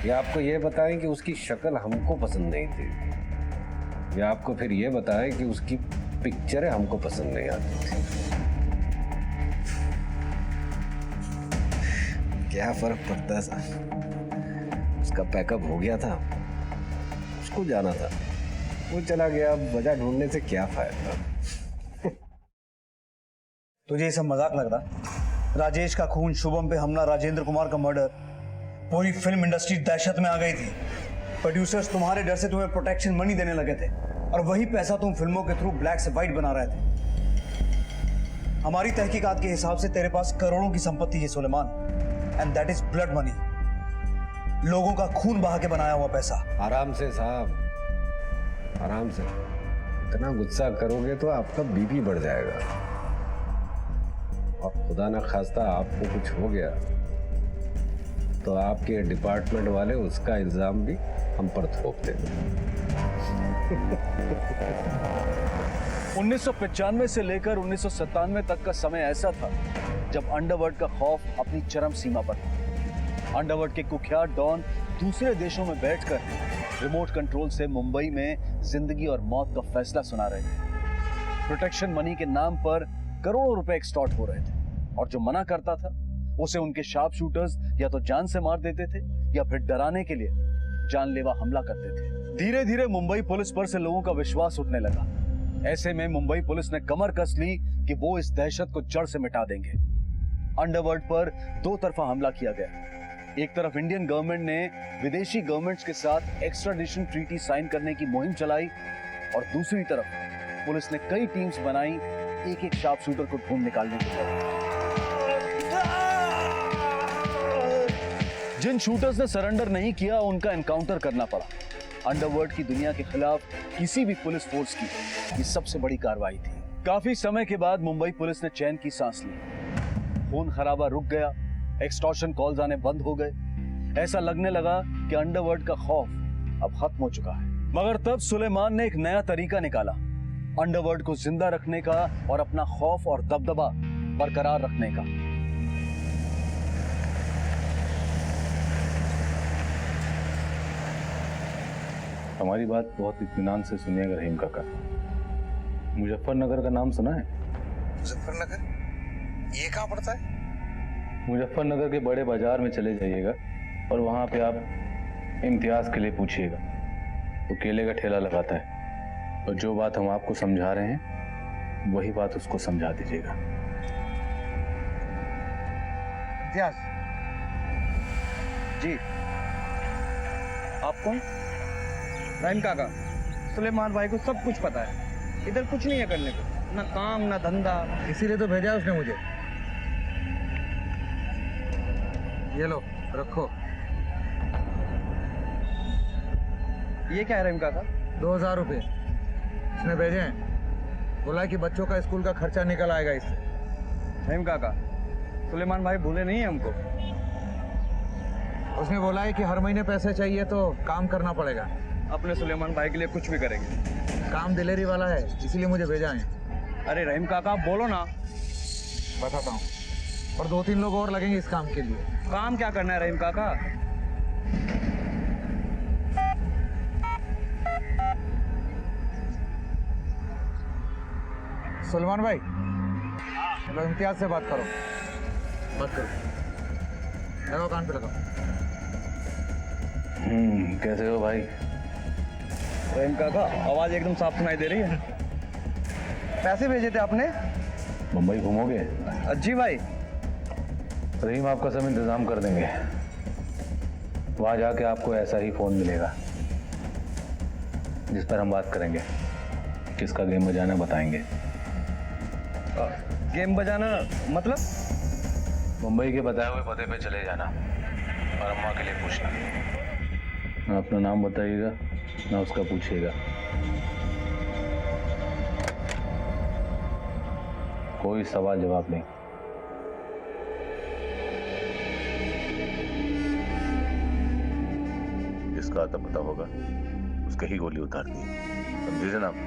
या आपको ये बताएं कि उसकी शक्ल हमको पसंद नहीं थी, या आपको फिर ये बताएं कि उसकी पिक्चरें हमको पसंद नहीं आती थी। क्या फर्क पड़ता है साहब? उसका पैकअप हो गया था, उसको जाना था, वो चला गया, वजह ढूंढने से क्या फायदा। तुझे ये सब मजाक लग रहा? राजेश का खून, शुभम पे हमला, राजेंद्र कुमार का मर्डर, पूरी फिल्म इंडस्ट्री दहशत में आ गई थी। प्रोड्यूसर्स तुम्हारे डर से तुम्हें प्रोटेक्शन मनी देने लगे थे और वही पैसा तुम फिल्मों के थ्रू ब्लैक से व्हाइट बना रहे थे। हमारी तहकीकात के हिसाब से तेरे पास करोड़ों की संपत्ति है Suleman, and that is blood money. लोगों का खून बहा के बनाया हुआ पैसा। आराम से साहब, आराम से। इतना गुस्सा करोगे तो आपका बीपी बढ़ जाएगा, और खुदा ना खास्ता आपको कुछ हो गया तो आपके डिपार्टमेंट वाले उसका इल्जाम भी हम पर थोप देंगे। 1995 से लेकर 1997 तक का समय ऐसा था जब अंडरवर्ल्ड का खौफ अपनी चरम सीमा पर था। अंडरवर्ल्ड के कुख्यात डॉन दूसरे देशों में बैठकर रिमोट कंट्रोल से मुंबई में जिंदगी और मौत का फैसला सुना रहे थे। प्रोटेक्शन मनी के नाम पर करोड़ों रुपए एक्सटॉर्ट हो रहे थे, और जो मना करता था उसे उनके शार्प शूटर्स या तो जान से मार देते थे या फिर डराने के लिए जानलेवा हमला करते थे। धीरे धीरे मुंबई पुलिस पर से लोगों का विश्वास उठने लगा। ऐसे में मुंबई पुलिस ने कमर कस ली कि वो इस दहशत को जड़ से मिटा देंगे। अंडरवर्ल्ड पर दो तरफा हमला किया गया। एक तरफ इंडियन गवर्नमेंट ने विदेशी गवर्नमेंट्स के साथ एक्स्ट्राडिशन ट्रीटी साइन करने की मुहिम चलाई, और दूसरी तरफ पुलिस ने कई टीम्स बनाई एक एक शार्प शूटर को ढूंढ निकालने के लिए। जिन शूटर्स ने सरेंडर नहीं किया उनका एनकाउंटर करना पड़ा। अंडरवर्ल्ड की दुनिया के खिलाफ किसी भी पुलिस फोर्स की ये सबसे बड़ी कार्रवाई थी। काफी समय के बाद मुंबई पुलिस ने चैन की सांस ली। खून खराबा रुक गया, एक्सटॉर्शन कॉल्स आने बंद हो गए। ऐसा लगने लगा कि अंडरवर्ल्ड का खौफ अब खत्म हो चुका है। मगर तब सुलेमान ने एक नया तरीका निकाला अंडरवर्ल्ड को जिंदा रखने का और अपना खौफ और दबदबा बरकरार रखने का। हमारी बात बहुत इत्मीनान से सुनिएगा रहीम काका। मुजफ्फरनगर का नाम सुना है? मुजफ्फरनगर? ये कहाँ पड़ता है? मुजफ्फरनगर के बड़े बाजार में चले जाइएगा और वहां पे आप इम्तियाज के लिए पूछिएगा। वो केले का ठेला लगाता है, और जो बात हम आपको समझा रहे हैं वही बात उसको समझा दीजिएगा। इम्तियाज जी, आप कौन? रहीम काका, सुलेमान भाई को सब कुछ पता है। इधर कुछ नहीं है करने को, ना काम ना धंधा, इसीलिए तो भेजा उसने मुझे। ये लो रखो। ये क्या है रहीम काका? 2000 रुपये इसने भेजे हैं, बोला कि बच्चों का स्कूल का खर्चा निकल आएगा इससे। रहीम काका, सुलेमान भाई भूले नहीं है हमको। उसने बोला है कि हर महीने पैसे चाहिए तो काम करना पड़ेगा। अपने सुलेमान भाई के लिए कुछ भी करेंगे। काम दिलेरी वाला है, इसीलिए मुझे भेजा है। अरे रहीम काका बोलो ना। बताता हूँ, और 2-3 लोग और लगेंगे इस काम के लिए। काम क्या करना है रहीम काका? सुलेमान भाई, लो इम्तियाज से बात करो। बात करो, लगाओ कान पे लगाओ। कैसे हो भाई? रहीम काका, आवाज एकदम साफ सुनाई दे रही है। पैसे भेजे थे आपने? मुंबई घूमोगे? जी भाई। रहीम आपका सब इंतजाम कर देंगे। वहां जाके आपको ऐसा ही फोन मिलेगा जिस पर हम बात करेंगे, किसका गेम बजाना बताएंगे। गेम बजाना मतलब? मुंबई के बताए हुए पते पे चले जाना और अम्मा के लिए पूछना। ना अपना नाम बताइएगा ना उसका पूछिएगा। कोई सवाल जवाब नहीं। जिसका आता पता होगा उसके ही गोली उतार दी, समझे जनाब?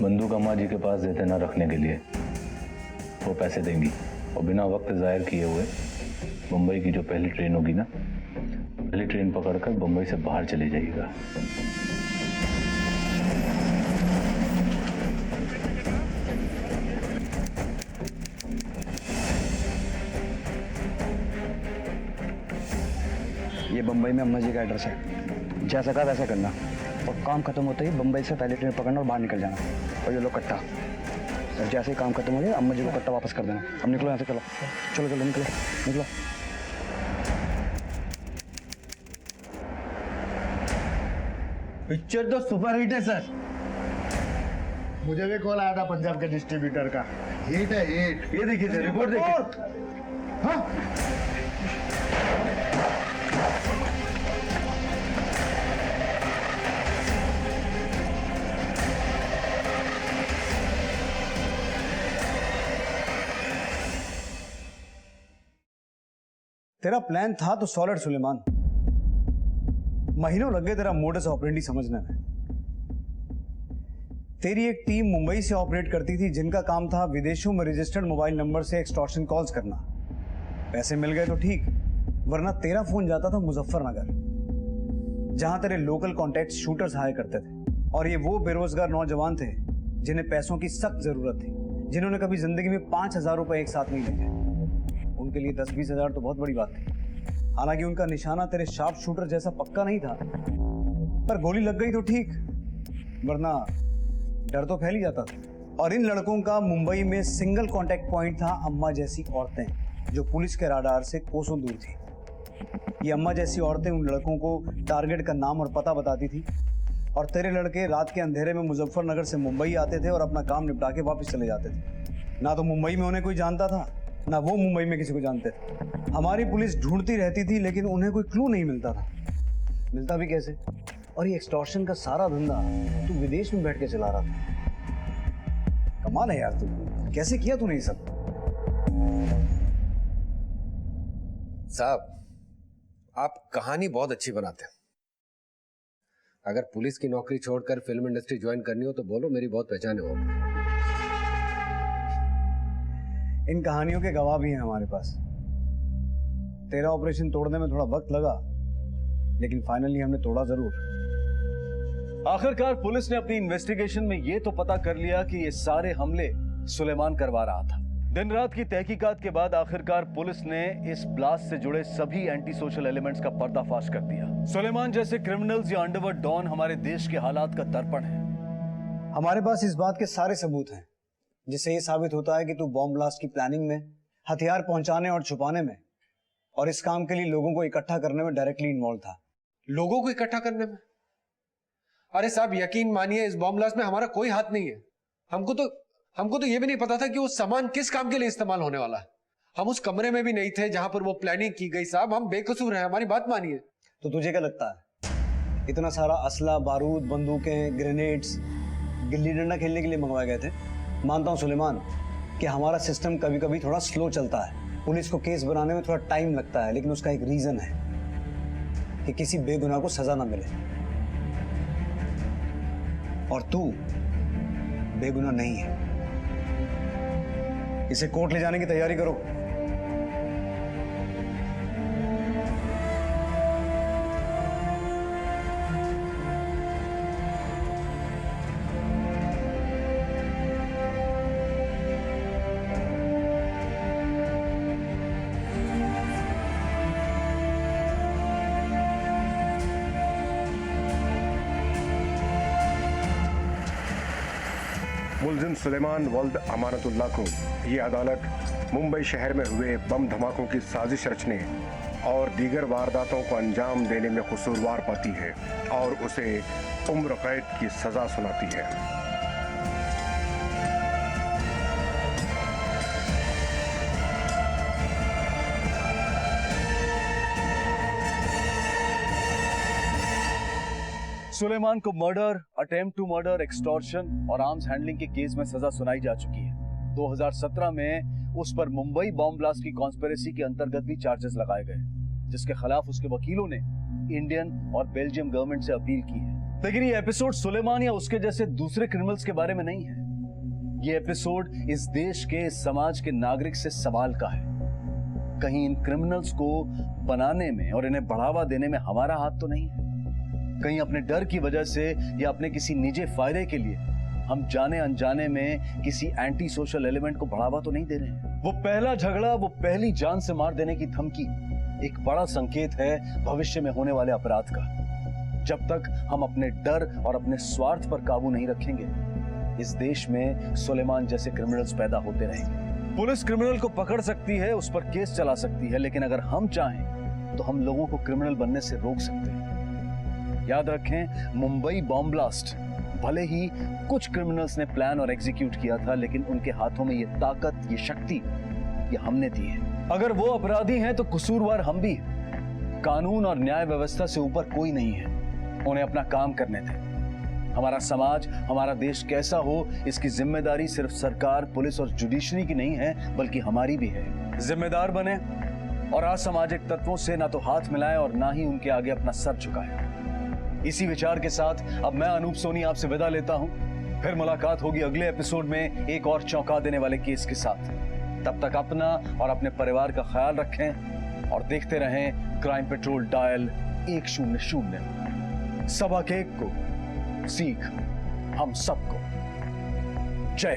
बंदूक अम्मा जी के पास देते ना रखने के लिए, वो पैसे देंगी और बिना वक्त जाहिर किए हुए मुंबई की जो पहली ट्रेन होगी ना, पहली ट्रेन पकड़कर मुंबई से बाहर चले जाइएगा। ये बम्बई में अम्मा जी का एड्रेस है। जैसा कहा वैसा करना और काम खत्म होते ही बम्बई से पहले ट्रेन पकड़ना और बाहर निकल जाना। और ये लो कट्टा, और जैसे ही काम खत्म हो जाए अम्मा जी को कट्टा वापस कर देना। अब निकलो यहाँ से, चलो चलो चलो निकलो निकलो। पिक्चर तो सुपर हिट है सर। मुझे भी कॉल आया था पंजाब के डिस्ट्रीब्यूटर का। हिट है हिट। ये देखिए सर, रिपोर्ट देखिए। हाँ तेरा प्लान था तो सॉलिड सुलेमान। महीनों लग गए तेरा मोडस ऑपरेंडी समझने में। तेरी एक टीम मुंबई से ऑपरेट करती थी जिनका काम था विदेशों में रजिस्टर्ड मोबाइल नंबर से एक्सटॉर्शन कॉल्स करना। पैसे मिल गए तो ठीक, वरना तेरा फोन जाता था मुजफ्फरनगर, जहां तेरे लोकल कॉन्टैक्ट शूटर्स हायर करते थे। और ये वो बेरोजगार नौजवान थे जिन्हें पैसों की सख्त जरूरत थी, जिन्होंने कभी जिंदगी में 5,000 रुपए एक साथ नहीं लिए। उनके लिए 10-20 हजार तो बहुत बड़ी बात थी। हालांकि उनका निशाना तेरे शार्प शूटर जैसा पक्का नहीं था, पर गोली लग गई तो ठीक, वरना डर तो फैल ही जाता था। और इन लड़कों का मुंबई में सिंगल कांटेक्ट पॉइंट था अम्मा जैसी औरतें, जो पुलिस के राडार से कोसों दूर थी। ये अम्मा जैसी औरतें उन लड़कों को टारगेट का नाम और पता बताती थी, और तेरे लड़के रात के अंधेरे में मुजफ्फरनगर से मुंबई आते थे और अपना काम निपटा के वापस चले जाते थे। ना तो मुंबई में उन्हें कोई जानता था, ना वो मुंबई में किसी को जानते थे। हमारी पुलिस ढूंढती रहती थी लेकिन उन्हें कोई क्लू नहीं मिलता था। मिलता भी कैसे? और ये एक्सटॉर्शन का सारा धंधा तू विदेश में बैठ के चला रहा था। कमाल है यार, तू कैसे किया तूने ये सब? साहब, आप कहानी बहुत अच्छी बनाते हैं। अगर पुलिस की नौकरी छोड़कर फिल्म इंडस्ट्री ज्वाइन करनी हो तो बोलो, मेरी बहुत पहचान है। वो इन कहानियों के गवाह भी हैं हमारे पास। तेरा ऑपरेशन तोड़ने में थोड़ा वक्त लगा, लेकिन फाइनली हमने तोड़ा जरूर। आखिरकार पुलिस ने अपनी इन्वेस्टिगेशन में यह तो पता कर लिया कि ये सारे हमले सुलेमान करवा रहा था। दिन रात की तहकीकात के बाद आखिरकार पुलिस ने इस ब्लास्ट से जुड़े सभी एंटी सोशल एलिमेंट्स का पर्दाफाश कर दिया। सुलेमान जैसे क्रिमिनल्स या अंडरवर्ल्ड डॉन हमारे देश के हालात का दर्पण है। हमारे पास इस बात के सारे सबूत हैं, जिससे ये साबित होता है कि तू बॉम्ब ब्लास्ट की प्लानिंग में, हथियार पहुंचाने और छुपाने में, और इस काम के लिए लोगों को इकट्ठा करने में डायरेक्टली इन्वॉल्व था। लोगों को इकट्ठा करने में? अरे साहब, यकीन मानिए इस बॉम्ब ब्लास्ट में हमारा कोई हाथ नहीं है। हमको तो ये भी नहीं पता था कि वो सामान किस काम के लिए इस्तेमाल होने वाला है। हम उस कमरे में भी नहीं थे जहां पर वो प्लानिंग की गई। साहब, हम बेकसूर हैं, हमारी बात मानिए। तो तुझे क्या लगता है इतना सारा असला, बारूद, बंदूकें, ग्रेनेड्स गिल्ली डंडा खेलने के लिए मंगवाए गए थे? मानता हूं सुलेमान कि हमारा सिस्टम कभी कभी थोड़ा स्लो चलता है, पुलिस को केस बनाने में थोड़ा टाइम लगता है, लेकिन उसका एक रीजन है कि किसी बेगुनाह को सजा ना मिले। और तू बेगुनाह नहीं है। इसे कोर्ट ले जाने की तैयारी करो। मुलजिम सुलेमान वल्द अमानतुल्लाह को ये अदालत मुंबई शहर में हुए बम धमाकों की साजिश रचने और दीगर वारदातों को अंजाम देने में कसूरवार पाती है और उसे उम्र कैद की सजा सुनाती है। सुलेमान को murder, attempt to murder, extortion और आर्म्स हैंडलिंग के केस में सजा सुनाई जा चुकी है। 2017 में उस पर मुंबई बॉम्ब ब्लास्ट की कॉन्स्पिरेसी के अंतर्गत भी चार्जेस लगाए गए, जिसके खिलाफ उसके वकीलों ने इंडियन और बेल्जियम गवर्नमेंट से अपील की है। लेकिन ये एपिसोड सुलेमान या उसके जैसे दूसरे क्रिमिनल्स के बारे में नहीं है। ये एपिसोड इस देश के, इस समाज के नागरिक से सवाल का है। कहीं इन क्रिमिनल्स को बनाने में और इन्हें बढ़ावा देने में हमारा हाथ तो नहीं है? कहीं अपने डर की वजह से या अपने किसी निजी फायदे के लिए हम जाने अनजाने में किसी एंटी सोशल एलिमेंट को बढ़ावा तो नहीं दे रहे हैं? वो पहला झगड़ा, वो पहली जान से मार देने की धमकी एक बड़ा संकेत है भविष्य में होने वाले अपराध का। जब तक हम अपने डर और अपने स्वार्थ पर काबू नहीं रखेंगे, इस देश में सुलेमान जैसे क्रिमिनल्स पैदा होते रहेंगे। पुलिस क्रिमिनल को पकड़ सकती है, उस पर केस चला सकती है, लेकिन अगर हम चाहें तो हम लोगों को क्रिमिनल बनने से रोक सकते हैं। याद रखें, मुंबई बॉम्ब ब्लास्ट भले ही कुछ क्रिमिनल्स ने प्लान और एग्जीक्यूट किया था, लेकिन उनके हाथों में ये ताकत, ये शक्ति ये हमने दी है। अगर वो अपराधी हैं तो कसूरवार हम भी हैं। कानून और न्याय व्यवस्था से ऊपर कोई नहीं है, उन्हें अपना काम करने दें। हमारा समाज, हमारा देश कैसा हो, इसकी जिम्मेदारी सिर्फ सरकार, पुलिस और जुडिशरी की नहीं है, बल्कि हमारी भी है। जिम्मेदार बने और असामाजिक तत्वों से ना तो हाथ मिलाएं और ना ही उनके आगे अपना सर झुकाएं। इसी विचार के साथ अब मैं अनूप सोनी आपसे विदा लेता हूं। फिर मुलाकात होगी अगले एपिसोड में एक और चौंका देने वाले केस के साथ। तब तक अपना और अपने परिवार का ख्याल रखें और देखते रहें क्राइम पेट्रोल डायल 100। सबक एक को सीख हम सबको। जय।